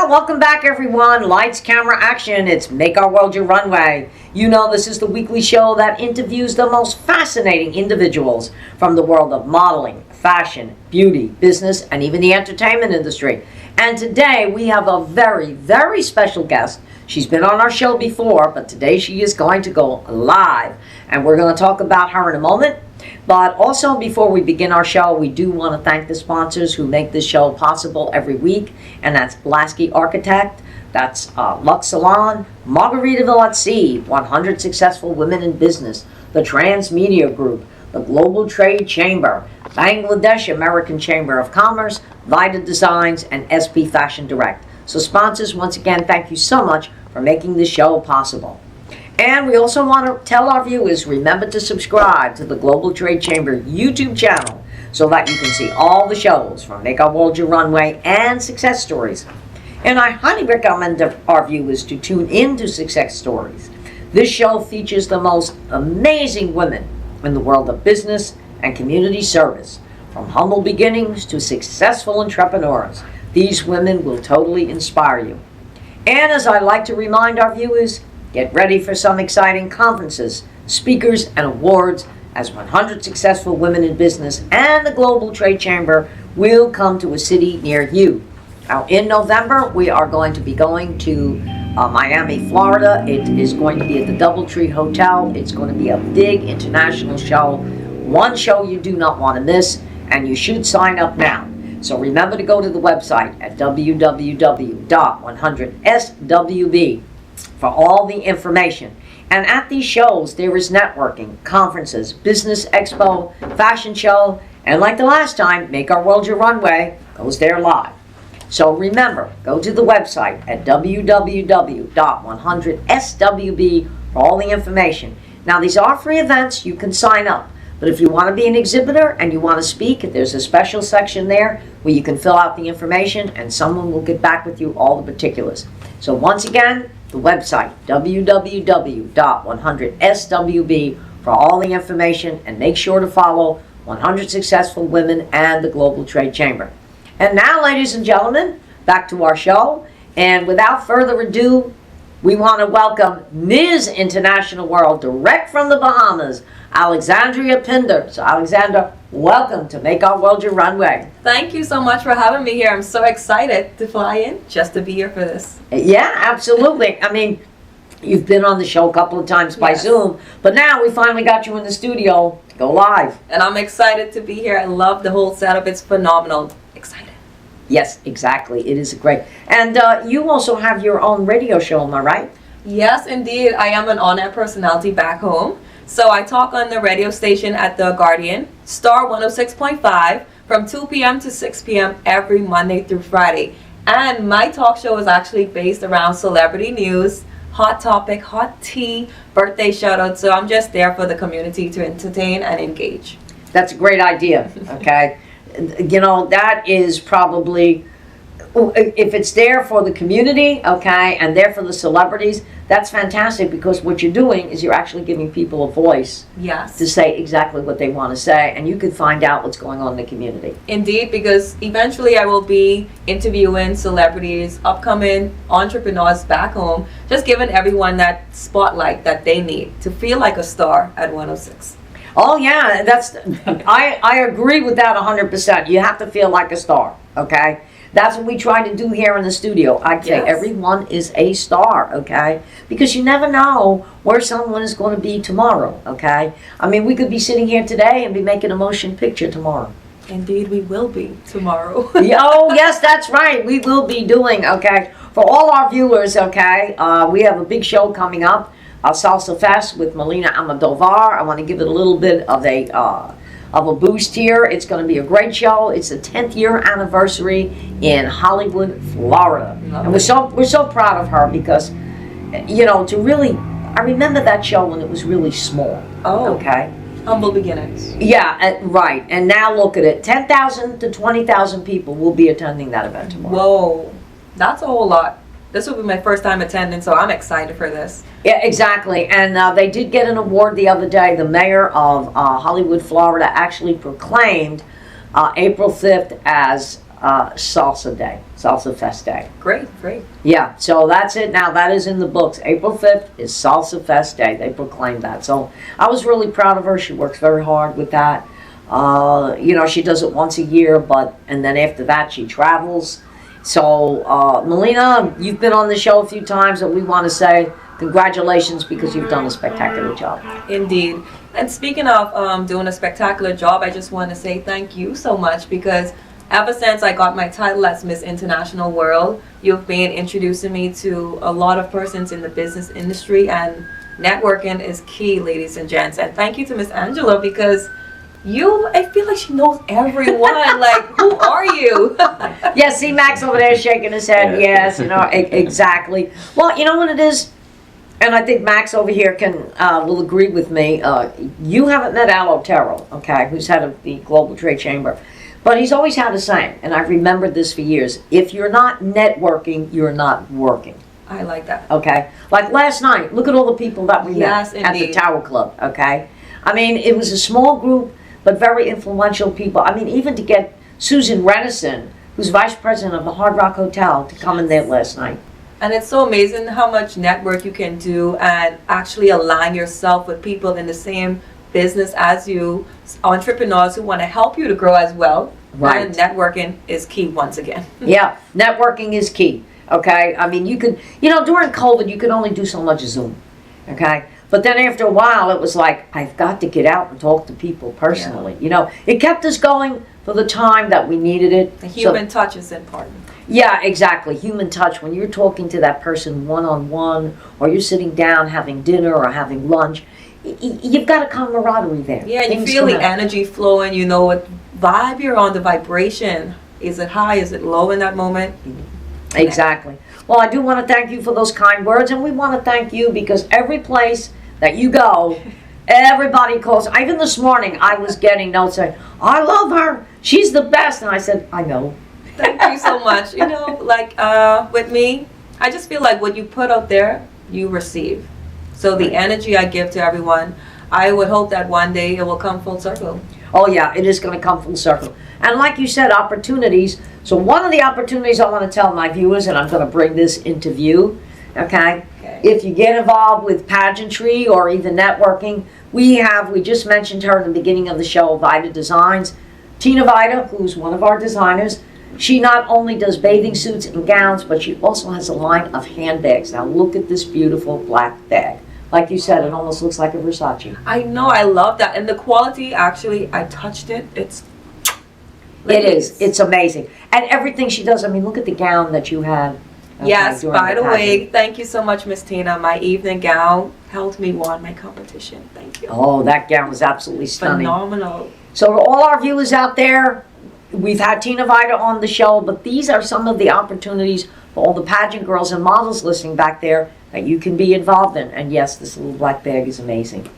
welcome back everyone. Lights, camera, action. It's Make Our World Your Runway. You know this is the weekly show that interviews the most fascinating individuals from the world of modeling, fashion, beauty, business, and even the entertainment industry. And today we have a very, very special guest. She's been on our show before, but today she is going to go live. And we're going to talk about her in a moment. But also, before we begin our show, we do want to thank the sponsors who make this show possible every week. And that's Blasky Architect, that's Lux Salon, Margaritaville at Sea, 100 Successful Women in Business, the Transmedia Group, the Global Trade Chamber, Bangladesh American Chamber of Commerce, Vaida Designs, and SP Fashion Direct. So sponsors, once again, thank you so much for making this show possible. And we also want to tell our viewers, remember to subscribe to the Global Trade Chamber YouTube channel so that you can see all the shows from Make Our World Your Runway and Success Stories. And I highly recommend our viewers to tune in to Success Stories. This show features the most amazing women in the world of business and community service, from humble beginnings to successful entrepreneurs. These women will totally inspire you. And as I like to remind our viewers, get ready for some exciting conferences, speakers, and awards as 100 Successful Women in Business and the Global Trade Chamber will come to a city near you. Now, in November, we are going to be going to Miami, Florida. It is going to be at the Doubletree Hotel. It's going to be a big international show. One show you do not want to miss, and you should sign up now. So remember to go to the website at www.100swb for all the information. And at these shows, there is networking, conferences, business expo, fashion show, and like the last time, Make Our World Your Runway goes there live. So remember, go to the website at www.100swb for all the information. Now, these are free events. You can sign up. But if you want to be an exhibitor and you want to speak, there's a special section there where you can fill out the information and someone will get back with you all the particulars. So once again, the website, www.100swb for all the information, and make sure to follow 100 Successful Women and the Global Trade Chamber. And now, ladies and gentlemen, back to our show. And without further ado, we want to welcome Ms. International World, direct from the Bahamas, Alexandria Pinder. So Alexandra, welcome to Make Our World Your Runway. Thank you so much for having me here. I'm so excited to fly in just to be here for this. Yeah, absolutely. I mean, you've been on the show a couple of times by Zoom, but now we finally got you in the studio to go live. And I'm excited to be here. I love the whole setup. It's phenomenal. Excited. Yes, exactly. It is great. And you also have your own radio show, am I right? Yes, indeed. I am an on-air personality back home. So I talk on the radio station at The Guardian, Star 106.5, from 2 p.m. to 6 p.m. every Monday through Friday. And my talk show is actually based around celebrity news, hot topic, hot tea, birthday shout-outs. So I'm just there for the community to entertain and engage. That's a great idea, okay? You know, that is probably, if it's there for the community, okay, and there for the celebrities, that's fantastic, because what you're doing is you're actually giving people a voice to say exactly what they want to say, and you can find out what's going on in the community. Indeed, because eventually I will be interviewing celebrities, upcoming entrepreneurs back home, just giving everyone that spotlight that they need to feel like a star at 106. Oh yeah, I agree with that 100%. You have to feel like a star, okay? That's what we try to do here in the studio. I say everyone is a star, okay? Because you never know where someone is going to be tomorrow, okay? I mean, we could be sitting here today and be making a motion picture tomorrow. Indeed, we will be tomorrow. Oh, yes, that's right. We will be doing, okay? For all our viewers, okay, we have a big show coming up, Salsa Fest with Melina Almodovar. I want to give it a little bit of a boost here. It's going to be a great show. It's the 10th year anniversary in Hollywood, Florida. And we're so proud of her because, you know, I remember that show when it was really small. Oh. Okay. Humble beginnings. Yeah, right. And now look at it. 10,000 to 20,000 people will be attending that event tomorrow. Whoa. That's a whole lot. This will be my first time attending, so I'm excited for this. Yeah, exactly. And they did get an award the other day. The mayor of Hollywood, Florida, actually proclaimed April 5th as Salsa Day, Salsa Fest Day. Great. Yeah, so that's it. Now that is in the books. April 5th is Salsa Fest Day. They proclaimed that. So I was really proud of her. She works very hard with that. She does it once a year, and then after that she travels. So Melina, you've been on the show a few times, and we want to say congratulations because you've done a spectacular job. Indeed. And speaking of doing a spectacular job, I just want to say thank you so much, because ever since I got my title as Miss International World, you've been introducing me to a lot of persons in the business industry, and networking is key, ladies and gents. And thank you to Miss Angela, because I feel like she knows everyone. Like, who are you? Yeah, see Max over there shaking his head. Yes, exactly. Well, you know what it is? And I think Max over here will agree with me. You haven't met Al Otero, okay, who's head of the Global Trade Chamber. But he's always had the same, and I've remembered this for years. If you're not networking, you're not working. I like that. Okay? Like last night, look at all the people that we met at the Tower Club, okay? I mean, it was a small group, but very influential people. I mean, even to get Susan Renison, who's vice president of the Hard Rock Hotel, to come in there last night. And it's so amazing how much network you can do and actually align yourself with people in the same business as you, entrepreneurs who want to help you to grow as well. Right. And networking is key once again. Yeah, networking is key. Okay, I mean, you could, during COVID, you could only do so much Zoom. Okay, but then after a while, it was like, I've got to get out and talk to people personally. Yeah. It kept us going for the time that we needed it. The human touch is important. Yeah, exactly. Human touch. When you're talking to that person one-on-one, or you're sitting down having dinner or having lunch, you've got a camaraderie there. Yeah, and you feel the energy flowing. You know what vibe you're on, the vibration. Is it high? Is it low in that moment? Exactly. Well, I do want to thank you for those kind words, and we want to thank you because every place that you go, everybody calls. Even this morning, I was getting notes saying, I love her. She's the best. And I said, I know. Thank you so much. With me, I just feel like what you put out there, you receive. So the energy I give to everyone, I would hope that one day it will come full circle. Oh yeah, it is going to come full circle. And like you said, opportunities. So one of the opportunities I want to tell my viewers, and I'm going to bring this into view, okay? If you get involved with pageantry or even networking, we just mentioned her in the beginning of the show, Vaida Designs. Tina Vaida, who's one of our designers, she not only does bathing suits and gowns, but she also has a line of handbags. Now look at this beautiful black bag. Like you said, it almost looks like a Versace. I know, I love that. And the quality, actually, I touched it. It is. It's amazing. And everything she does, I mean, look at the gown that you had. Yes, by the way, thank you so much, Miss Tina. My evening gown helped me win my competition. Thank you. Oh, that gown was absolutely stunning. Phenomenal. So to all our viewers out there, we've had Tina Vaida on the show, but these are some of the opportunities for all the pageant girls and models listening back there that you can be involved in. And yes, this little black bag is amazing.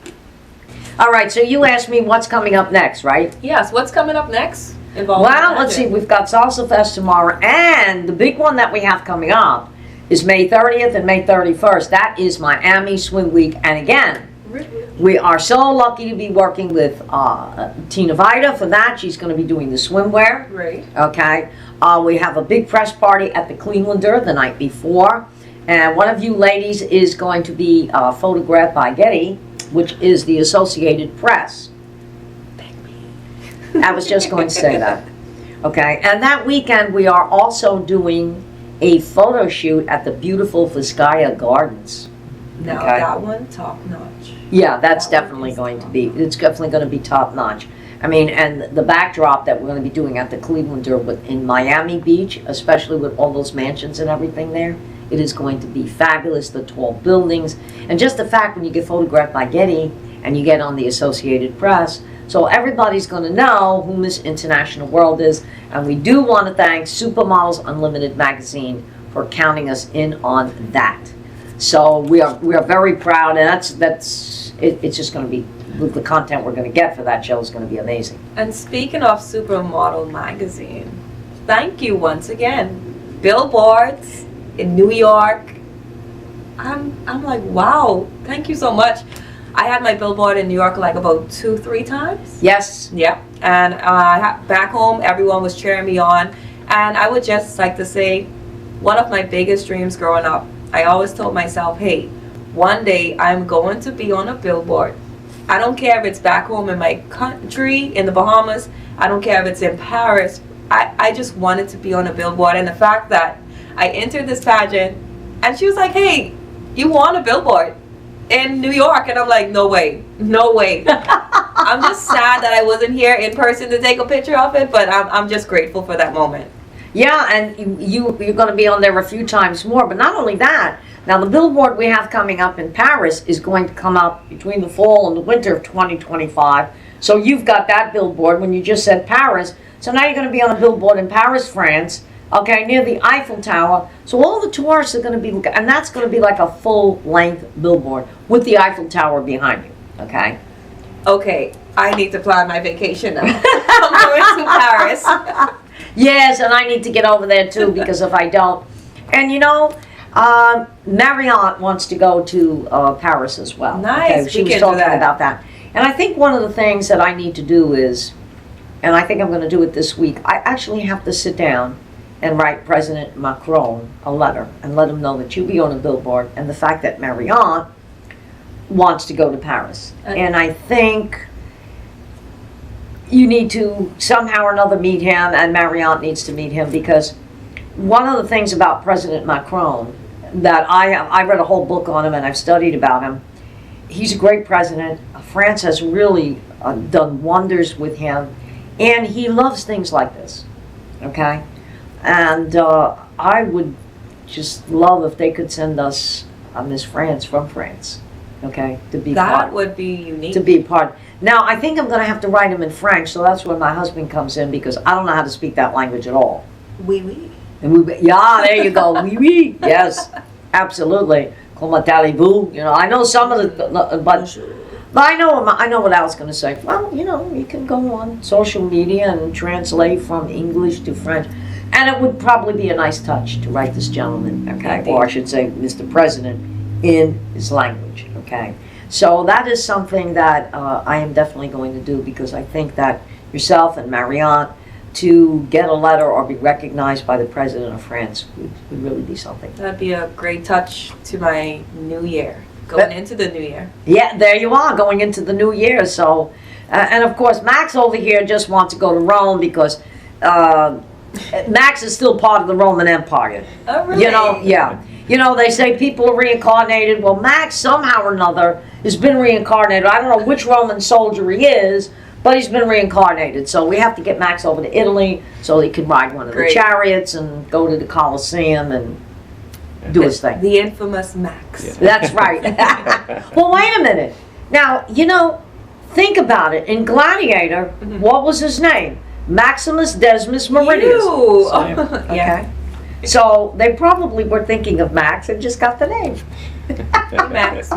All right, so you asked me what's coming up next, right? Yes, what's coming up next? Well, let's see. We've got Salsa Fest tomorrow, and the big one that we have coming up is May 30th and May 31st. That is Miami Swim Week. And again, we are so lucky to be working with Tina Vaida for that. She's going to be doing the swimwear. Great. Okay. We have a big press party at the Clevelander the night before. And one of you ladies is going to be photographed by Getty, which is the Associated Press. I was just going to say that. Okay. And that weekend, we are also doing a photo shoot at the beautiful Vizcaya Gardens. Now, that one, top notch. Yeah, that's definitely going to be, it's definitely going to be top notch. I mean, and the backdrop that we're going to be doing at the Clevelander in Miami Beach, especially with all those mansions and everything there, it is going to be fabulous, the tall buildings. And just the fact when you get photographed by Getty and you get on the Associated Press, so everybody's going to know who Miss International World is. And we do want to thank Supermodels Unlimited magazine for counting us in on that. So we are very proud, and it's just going to be, the content we're going to get for that show is going to be amazing. And speaking of Supermodel magazine, thank you once again. Billboards in New York. I'm like, wow, thank you so much. I had my billboard in New York like about 2-3 times. Yes. Yeah. And back home, everyone was cheering me on. And I would just like to say, one of my biggest dreams growing up, I always told myself, hey, one day I'm going to be on a billboard. I don't care if it's back home in my country, in the Bahamas. I don't care if it's in Paris. I just wanted to be on a billboard. And the fact that I entered this pageant, and she was like, hey, you won a billboard in New York. And I'm like, no way, no way. I'm just sad that I wasn't here in person to take a picture of it, but I'm just grateful for that moment. Yeah, and you're going to be on there a few times more. But not only that, now the billboard we have coming up in Paris is going to come up between the fall and the winter of 2025. So you've got that billboard when you just said Paris. So now you're going to be on a billboard in Paris, France, okay, near the Eiffel Tower. So all the tourists are going to be, and that's going to be like a full-length billboard with the Eiffel Tower behind you, okay? Okay, I need to plan my vacation now. I'm going to Paris. Yes, and I need to get over there too, because if I don't, and you know, Marriott wants to go to Paris as well. Nice, okay? She was talking about that. And I think one of the things that I need to do is, and I think I'm going to do it this week, I actually have to sit down and write President Macron a letter and let him know that you'll be on a billboard and the fact that Marriott wants to go to Paris. And I think you need to somehow or another meet him, and Marriott needs to meet him, because one of the things about President Macron that I read a whole book on him and I've studied about him. He's a great president. France has really done wonders with him, and he loves things like this, okay? And I would just love if they could send us a Miss France from France, okay, to be part. That would be unique. To be part. Now, I think I'm going to have to write him in French, so that's where my husband comes in, because I don't know how to speak that language at all. Oui, oui. And yeah, there you go. Oui, oui. Yes, absolutely. Comment allez-vous? You know, I know some of the, but I know what I was going to say. Well, you know, you can go on social media and translate from English to French. And it would probably be a nice touch to write this gentleman, okay, or I should say Mr. President, in his language, okay. So that is something that I am definitely going to do, because I think that yourself and Marriott, to get a letter or be recognized by the President of France would really be something. That'd be a great touch to my new year, going into the new year. Yeah, there you are, going into the new year. So, and of course, Max over here just wants to go to Rome, because Max is still part of the Roman Empire. Oh, really? You know, yeah. You know, they say people are reincarnated. Well, Max, somehow or another, has been reincarnated. I don't know which Roman soldier he is, but he's been reincarnated. So we have to get Max over to Italy so he can ride one of the chariots and go to the Colosseum and do his thing. The infamous Max. Yeah. That's right. Well, wait a minute. Now, you know, think about it. In Gladiator, what was his name? Maximus Decimus Meridius. Okay. Okay. So they probably were thinking of Max and just got the name. Max.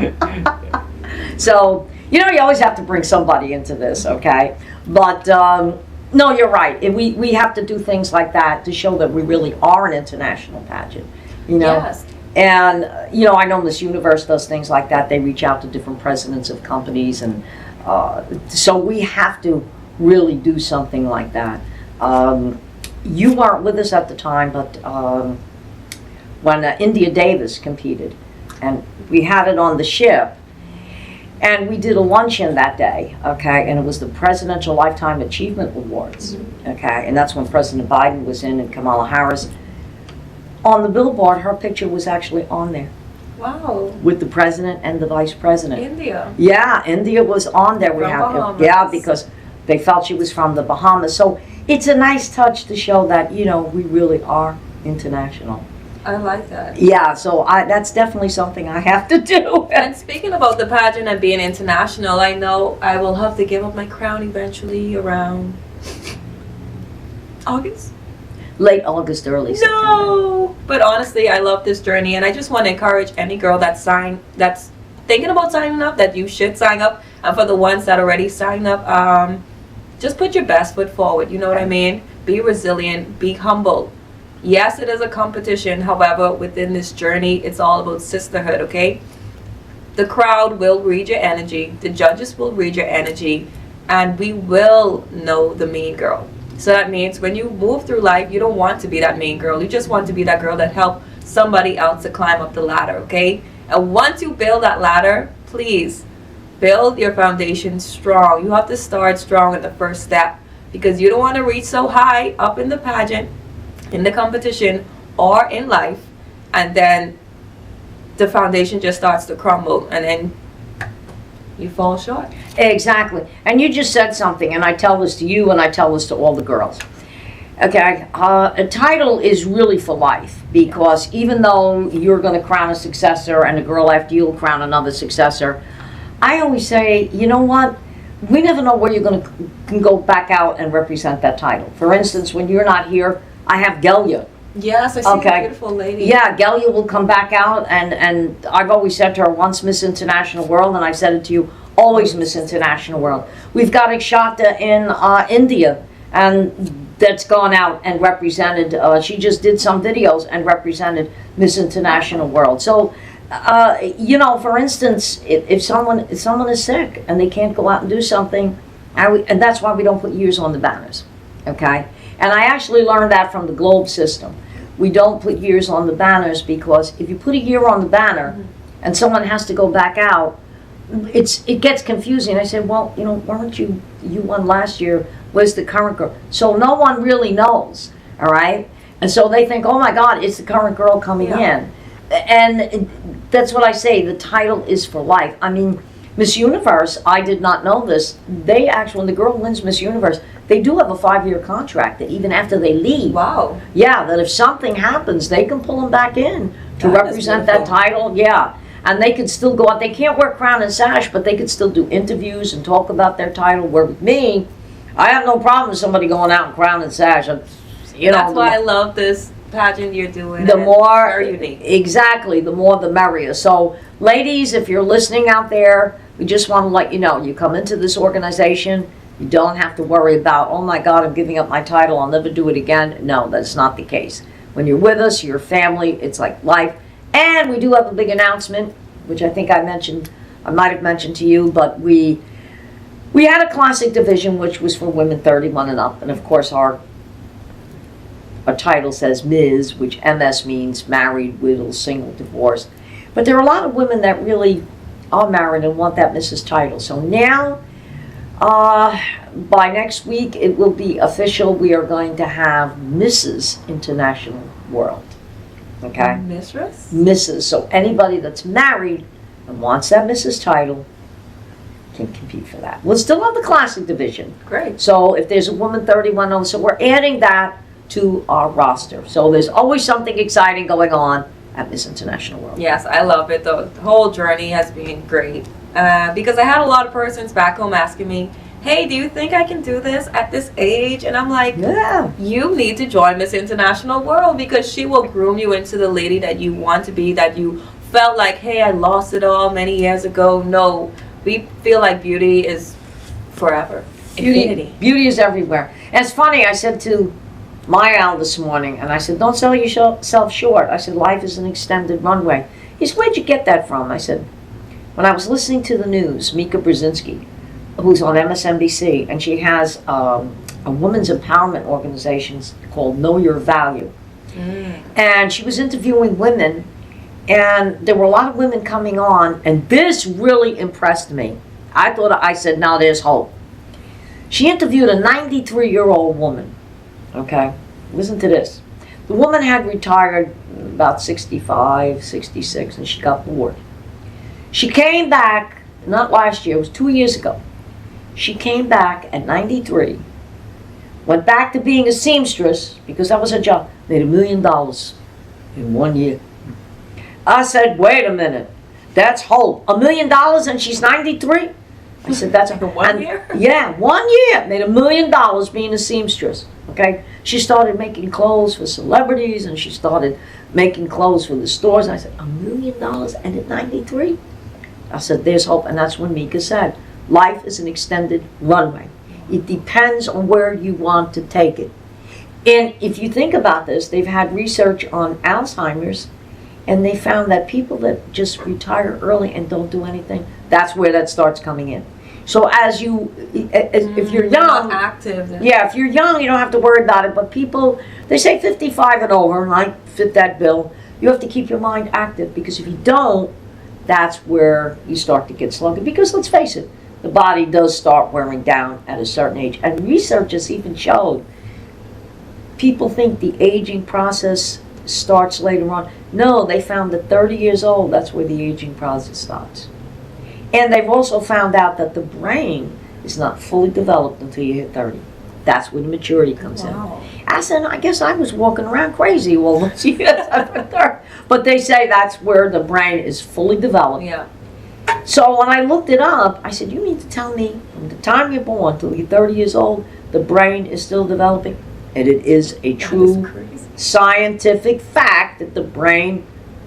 So, you know, you always have to bring somebody into this, okay? But, no, you're right. We have to do things like that to show that we really are an international pageant, you know? Yes. And, you know, I know Miss Universe does things like that. They reach out to different presidents of companies, and so we have to really do something like that. You weren't with us at the time, but when India Davis competed, and we had it on the ship, and we did a luncheon that day, okay, and it was the Presidential Lifetime Achievement Awards, okay, and that's when President Biden was in and Kamala Harris. On the billboard, her picture was actually on there. Wow. With the president and the vice president. India. Yeah, India was on there. Yeah, because they felt she was from the Bahamas. So it's a nice touch to show that, you know, we really are international. I like that. Yeah, so that's definitely something I have to do. And speaking about the pageant and being international, I know I will have to give up my crown eventually around August. Late August, early September. No! But honestly, I love this journey, and I just want to encourage any girl that's thinking about signing up, that you should sign up. And for the ones that already signed up, just put your best foot forward. You know what I mean? Be resilient. Be humble. Yes, it is a competition. However, within this journey, it's all about sisterhood, okay? The crowd will read your energy. The judges will read your energy. And we will know the mean girl. So that means when you move through life, you don't want to be that main girl. You just want to be that girl that helped somebody else to climb up the ladder, okay? And once you build that ladder, please build your foundation strong. You have to start strong at the first step, because you don't want to reach so high up in the pageant, in the competition, or in life, and then the foundation just starts to crumble, and then you fall short. Exactly. And you just said something, and I tell this to you and I tell this to all the girls. Okay, a title is really for life, because even though you're going to crown a successor and a girl after you will crown another successor, I always say, you know what? We never know where you're going to can go back out and represent that title. For instance, when you're not here, I have Gelia. Yes, I see a beautiful lady. Yeah, Gelia will come back out, and I've always said to her, once Miss International World, and I've said it to you, always Miss International World. We've got Akshata in India, and that's gone out and represented, she just did some videos and represented Miss International World. So, you know, for instance, if someone is sick and they can't go out and do something, and that's why we don't put years on the banners, okay? And I actually learned that from the Globe system. We don't put years on the banners, because if you put a year on the banner and someone has to go back out, it gets confusing. I said, well, you know, weren't you won last year? Where's the current girl? So no one really knows, all right? And so they think, oh my God, it's the current girl coming in. And that's what I say, the title is for life. I mean, Miss Universe, I did not know this. They actually, when the girl wins Miss Universe, they do have a 5-year contract that even after they leave. Wow. Yeah, that if something happens, they can pull them back in to represent that title. Yeah. And they could still go out. They can't wear crown and sash, but they could still do interviews and talk about their title. Where with me, I have no problem with somebody going out in crown and sash. You know, that's why I love this pageant you're doing. The more, very unique. Exactly, the more the merrier. So, ladies, if you're listening out there, we just want to let you know, you come into this organization, you don't have to worry about, oh my God, I'm giving up my title, I'll never do it again. No, that's not the case. When you're with us, you're family, it's like life. And we do have a big announcement, which I think I might have mentioned to you, but we had a classic division, which was for women 31 and up. And of course, our title says Ms., which MS means married, widowed, single, divorced. But there are a lot of women that really are married and want that Mrs. title. So now, by next week, it will be official. We are going to have Mrs. International World. Okay? Mistress? Mrs. So anybody that's married and wants that Mrs. title can compete for that. We'll still have the classic division. Great. So if there's a woman 31, so we're adding that to our roster. So there's always something exciting going on at Miss International World. Yes, I love it. The whole journey has been great. Because I had a lot of persons back home asking me, hey, do you think I can do this at this age? And I'm like, Yeah. you need to join Miss International World, because she will groom you into the lady that you want to be, that you felt like, hey, I lost it all many years ago. No, we feel like beauty is forever. Infinity. Beauty is everywhere. And it's funny, I said to my Al this morning, and I said, don't sell yourself short. I said, life is an extended runway. He said, where'd you get that from? I said, when I was listening to the news, Mika Brzezinski, who's on MSNBC, and she has a women's empowerment organization called Know Your Value. And she was interviewing women, and there were a lot of women coming on, and this really impressed me. I said, now there's hope. She interviewed a 93-year-old woman, okay? Listen to this. The woman had retired about 65, 66, and she got bored. She came back, not last year, it was 2 years ago. She came back at 93, went back to being a seamstress, because that was her job, made $1 million in 1 year. I said, wait a minute, that's hope. $1 million and she's 93? I said, that's for 1 year? Yeah, 1 year, made $1 million being a seamstress, okay? She started making clothes for celebrities, and she started making clothes for the stores. And I said, $1 million and at 93? I said, there's hope, and that's when Mika said, life is an extended runway. It depends on where you want to take it. And if you think about this, they've had research on Alzheimer's, and they found that people that just retire early and don't do anything, that's where that starts coming in. So as if you're young, not active. Then. yeah, if you're young, you don't have to worry about it. But people, they say 55 and over, and I fit that bill. You have to keep your mind active, because if you don't, that's where you start to get sluggish. Because let's face it, the body does start wearing down at a certain age. And research has even showed, people think the aging process starts later on. No, they found that 30 years old, that's where the aging process starts. And they've also found out that the brain is not fully developed until you hit 30. That's when maturity comes in. I said, I guess I was walking around crazy all those years after 30. But they say that's where the brain is fully developed. Yeah. So when I looked it up, I said, you mean to tell me from the time you're born till you're 30 years old, the brain is still developing? And it is a true scientific fact that the brain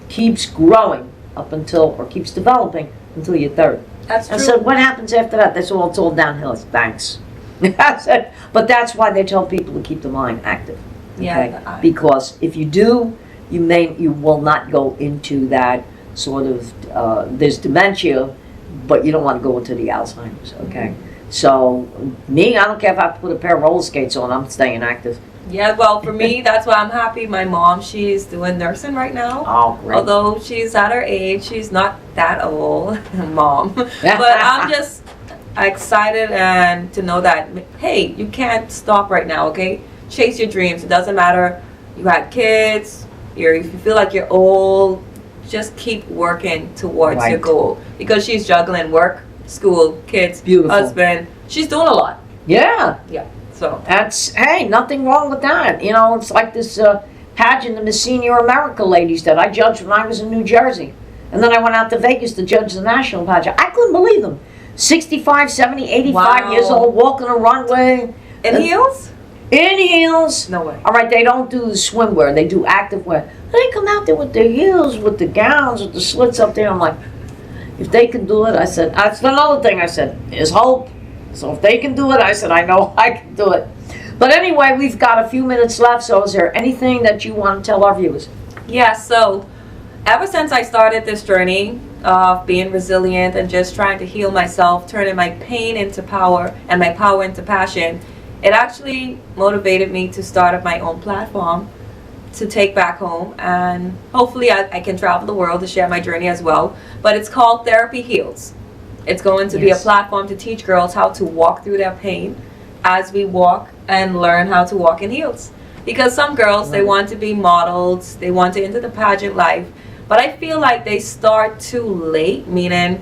keeps growing up until, or keeps developing until you're 30. That's true. I said, what happens after that? They said, well, it's all downhill. Thanks. I said, but that's why they tell people to keep the mind active. Okay? Yeah. Because if you do, you will not go into that sort of, there's dementia, but you don't want to go into the Alzheimer's, okay? So, me, I don't care if I put a pair of roller skates on, I'm staying active. Yeah, well, for me, that's why I'm happy. My mom, she's doing nursing right now. Oh, great. Although she's at her age, she's not that old, mom. But I'm just excited and to know that, hey, you can't stop right now, okay? Chase your dreams. It doesn't matter. You had kids. If you feel like you're old, just keep working towards your goal. Because she's juggling work, school, kids, husband. She's doing a lot. Yeah. Yeah. So that's, hey, nothing wrong with that. You know, it's like this pageant, the Miss Senior America ladies that I judged when I was in New Jersey. And then I went out to Vegas to judge the national pageant. I couldn't believe them. 65, 70, 85 years old, walking a runway. In heels? In heels. No way. All right, they don't do the swimwear. They do active wear. They come out there with their heels, with the gowns, with the slits up there. I'm like, if they can do it, I said, that's another thing I said, is hope. So if they can do it, I said, I know I can do it. But anyway, we've got a few minutes left, so is there anything that you want to tell our viewers? Yeah, so ever since I started this journey of being resilient and just trying to heal myself, turning my pain into power and my power into passion, it actually motivated me to start up my own platform to take back home, and hopefully I can travel the world to share my journey as well. But it's called Therapy Heals. It's going to be a platform to teach girls how to walk through their pain as we walk and learn how to walk in heels. Because some girls, they want to be models, they want to enter the pageant life, but I feel like they start too late, meaning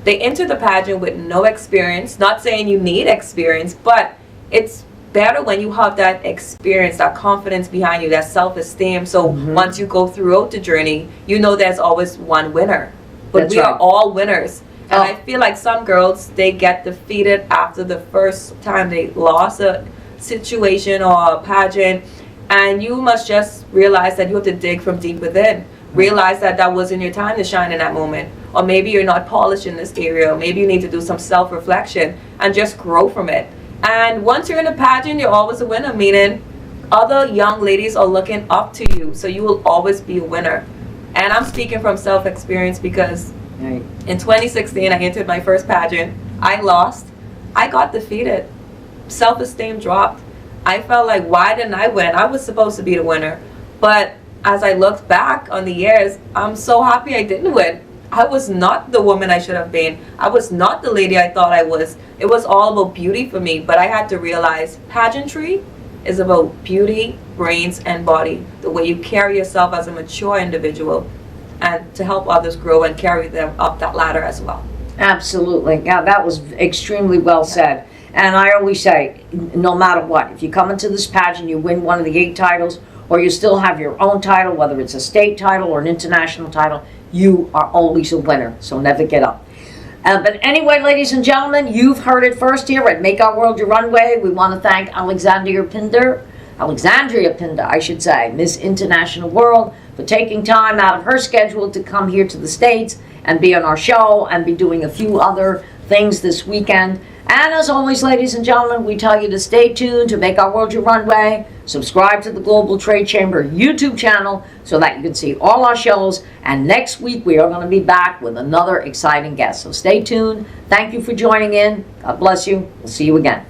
they enter the pageant with no experience. Not saying you need experience, but it's better when you have that experience, that confidence behind you, that self-esteem. So once you go throughout the journey, you know there's always one winner. But we are all winners. And I feel like some girls, they get defeated after the first time they lost a situation or a pageant. And you must just realize that you have to dig from deep within. Realize that that wasn't your time to shine in that moment. Or maybe you're not polished in this area. Or maybe you need to do some self-reflection and just grow from it. And once you're in a pageant, you're always a winner, meaning other young ladies are looking up to you. So you will always be a winner. And I'm speaking from self-experience because in 2016, I entered my first pageant. I lost. I got defeated. Self-esteem dropped. I felt like, why didn't I win? I was supposed to be the winner. But as I looked back on the years, I'm so happy I didn't win. I was not the woman I should have been. I was not the lady I thought I was. It was all about beauty for me. But I had to realize pageantry is about beauty, brains, and body. The way you carry yourself as a mature individual, and to help others grow and carry them up that ladder as well. Absolutely. Yeah, that was extremely well said. And I always say, no matter what, if you come into this pageant, you win one of the 8 titles, or you still have your own title, whether it's a state title or an international title, you are always a winner. So never get up. But anyway, ladies and gentlemen, you've heard it first here at Make Our World Your Runway. We want to thank Alexandria Pinder, I should say, Miss International World, for taking time out of her schedule to come here to the States and be on our show and be doing a few other things this weekend. And as always, ladies and gentlemen, we tell you to stay tuned to Make Our World Your Runway. Subscribe to the Global Trade Chamber YouTube channel so that you can see all our shows. And next week, we are going to be back with another exciting guest. So stay tuned. Thank you for joining in. God bless you. We'll see you again.